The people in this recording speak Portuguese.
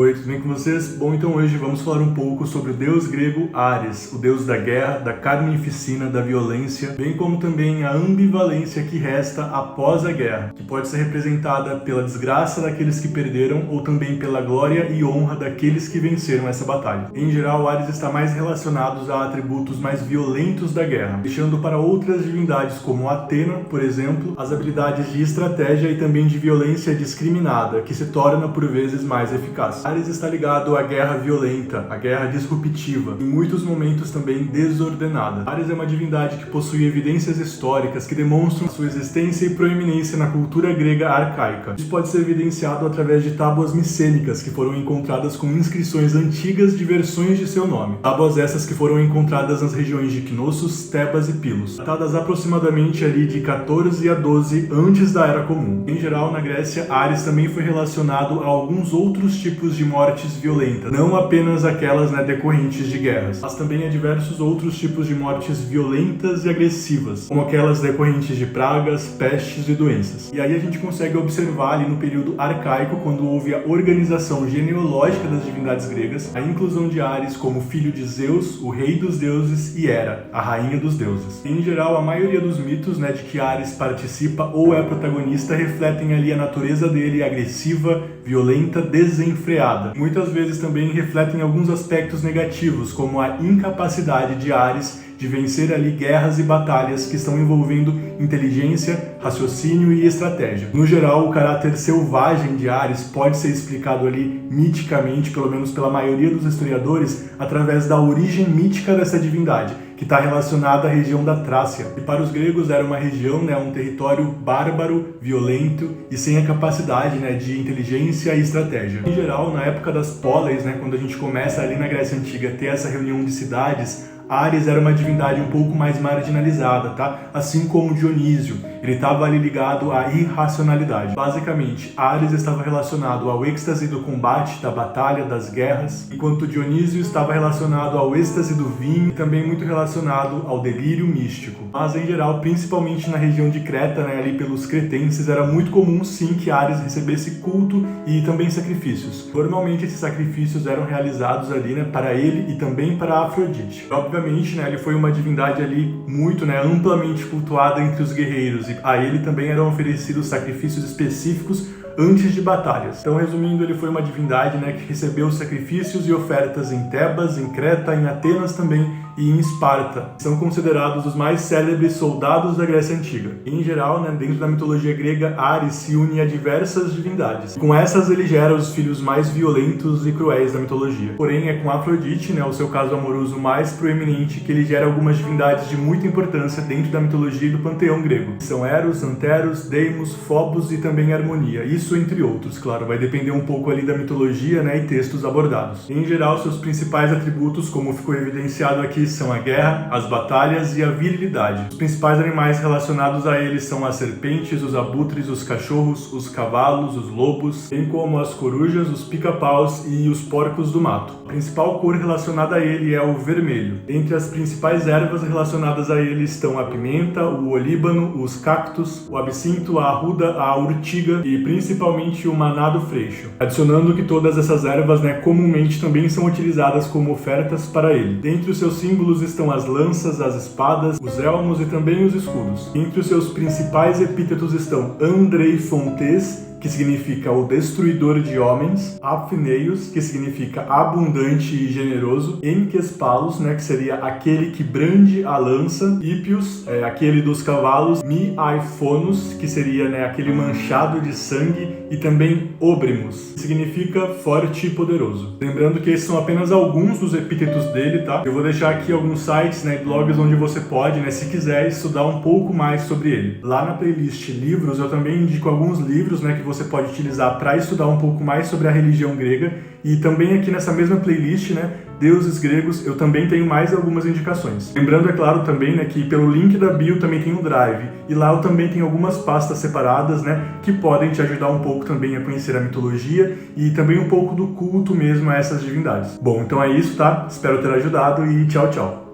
Oi, tudo bem com vocês? Bom, então hoje vamos falar um pouco sobre o deus grego Ares, o deus da guerra, da carnificina, da violência, bem como também a ambivalência que resta após a guerra, que pode ser representada pela desgraça daqueles que perderam ou também pela glória e honra daqueles que venceram essa batalha. Em geral, Ares está mais relacionado a atributos mais violentos da guerra, deixando para outras divindades como Atena, por exemplo, as habilidades de estratégia e também de violência discriminada, que se torna por vezes mais eficaz. Ares está ligado à guerra violenta, à guerra disruptiva, em muitos momentos também desordenada. Ares é uma divindade que possui evidências históricas que demonstram sua existência e proeminência na cultura grega arcaica. Isso pode ser evidenciado através de tábuas micênicas que foram encontradas com inscrições antigas de versões de seu nome. Tábuas essas que foram encontradas nas regiões de Knossos, Tebas e Pilos, datadas aproximadamente ali de 14 a 12 antes da Era Comum. Em geral, na Grécia, Ares também foi relacionado a alguns outros tipos de mortes violentas, não apenas aquelas decorrentes de guerras, mas também a diversos outros tipos de mortes violentas e agressivas, como aquelas decorrentes de pragas, pestes e doenças. E aí a gente consegue observar ali no período arcaico, quando houve a organização genealógica das divindades gregas, a inclusão de Ares como filho de Zeus, o rei dos deuses, e Hera, a rainha dos deuses. Em geral, a maioria dos mitos de que Ares participa ou é protagonista refletem ali a natureza dele agressiva, violenta, desenfreada. Muitas vezes também refletem alguns aspectos negativos, como a incapacidade de Ares de vencer ali guerras e batalhas que estão envolvendo inteligência, raciocínio e estratégia. No geral, o caráter selvagem de Ares pode ser explicado ali miticamente, pelo menos pela maioria dos historiadores, através da origem mítica dessa divindade, que está relacionada à região da Trácia. E para os gregos era uma região, um território bárbaro, violento e sem a capacidade de inteligência e estratégia. Em geral, na época das póleis, quando a gente começa ali na Grécia Antiga a ter essa reunião de cidades, Ares era uma divindade um pouco mais marginalizada, tá? Assim como Dionísio, ele estava ali ligado à irracionalidade. Basicamente, Ares estava relacionado ao êxtase do combate, da batalha, das guerras, enquanto Dionísio estava relacionado ao êxtase do vinho e também muito relacionado ao delírio místico. Mas, em geral, principalmente na região de Creta, ali pelos cretenses, era muito comum, sim, que Ares recebesse culto e também sacrifícios. Normalmente, esses sacrifícios eram realizados ali, para ele e também para Afrodite. Obviamente, ele foi uma divindade ali muito, amplamente cultuada entre os guerreiros, e a ele também eram oferecidos sacrifícios específicos antes de batalhas. Então, resumindo, ele foi uma divindade que recebeu sacrifícios e ofertas em Tebas, em Creta, em Atenas também e em Esparta. São considerados os mais célebres soldados da Grécia Antiga. Em geral, dentro da mitologia grega, Ares se une a diversas divindades. Com essas, ele gera os filhos mais violentos e cruéis da mitologia. Porém, é com Afrodite, o seu caso amoroso mais proeminente, que ele gera algumas divindades de muita importância dentro da mitologia e do panteão grego. São Eros, Anteros, Deimos, Phobos e também Harmonia. Isso entre outros, claro, vai depender um pouco ali da mitologia e textos abordados. Em geral, seus principais atributos, como ficou evidenciado aqui, são a guerra, as batalhas e a virilidade. Os principais animais relacionados a eles são as serpentes, os abutres, os cachorros, os cavalos, os lobos, bem como as corujas, os pica-paus e os porcos do mato. A principal cor relacionada a ele é o vermelho. Entre as principais ervas relacionadas a ele estão a pimenta, o olíbano, os cactos, o absinto, a arruda, a urtiga e principalmente o maná do freixo. Adicionando que todas essas ervas comumente também são utilizadas como ofertas para ele. Dentre os seus símbolos estão as lanças, as espadas, os elmos e também os escudos. Entre os seus principais epítetos estão Andreifontes, que significa o destruidor de homens, Apneios, que significa abundante e generoso, Enkespalos, que seria aquele que brande a lança, Hípios, aquele dos cavalos, Miaifonos, que seria aquele manchado de sangue, e também Óbrimus, que significa forte e poderoso. Lembrando que esses são apenas alguns dos epítetos dele, tá? Eu vou deixar aqui alguns sites, blogs onde você pode, se quiser, estudar um pouco mais sobre ele. Lá na playlist livros, eu também indico alguns livros, que você pode utilizar para estudar um pouco mais sobre a religião grega, e também aqui nessa mesma playlist, deuses gregos, eu também tenho mais algumas indicações. Lembrando, é claro, também que pelo link da bio também tem um Drive, e lá eu também tenho algumas pastas separadas, que podem te ajudar um pouco também a conhecer a mitologia e também um pouco do culto mesmo a essas divindades. Bom, então é isso, tá? Espero ter ajudado e tchau, tchau!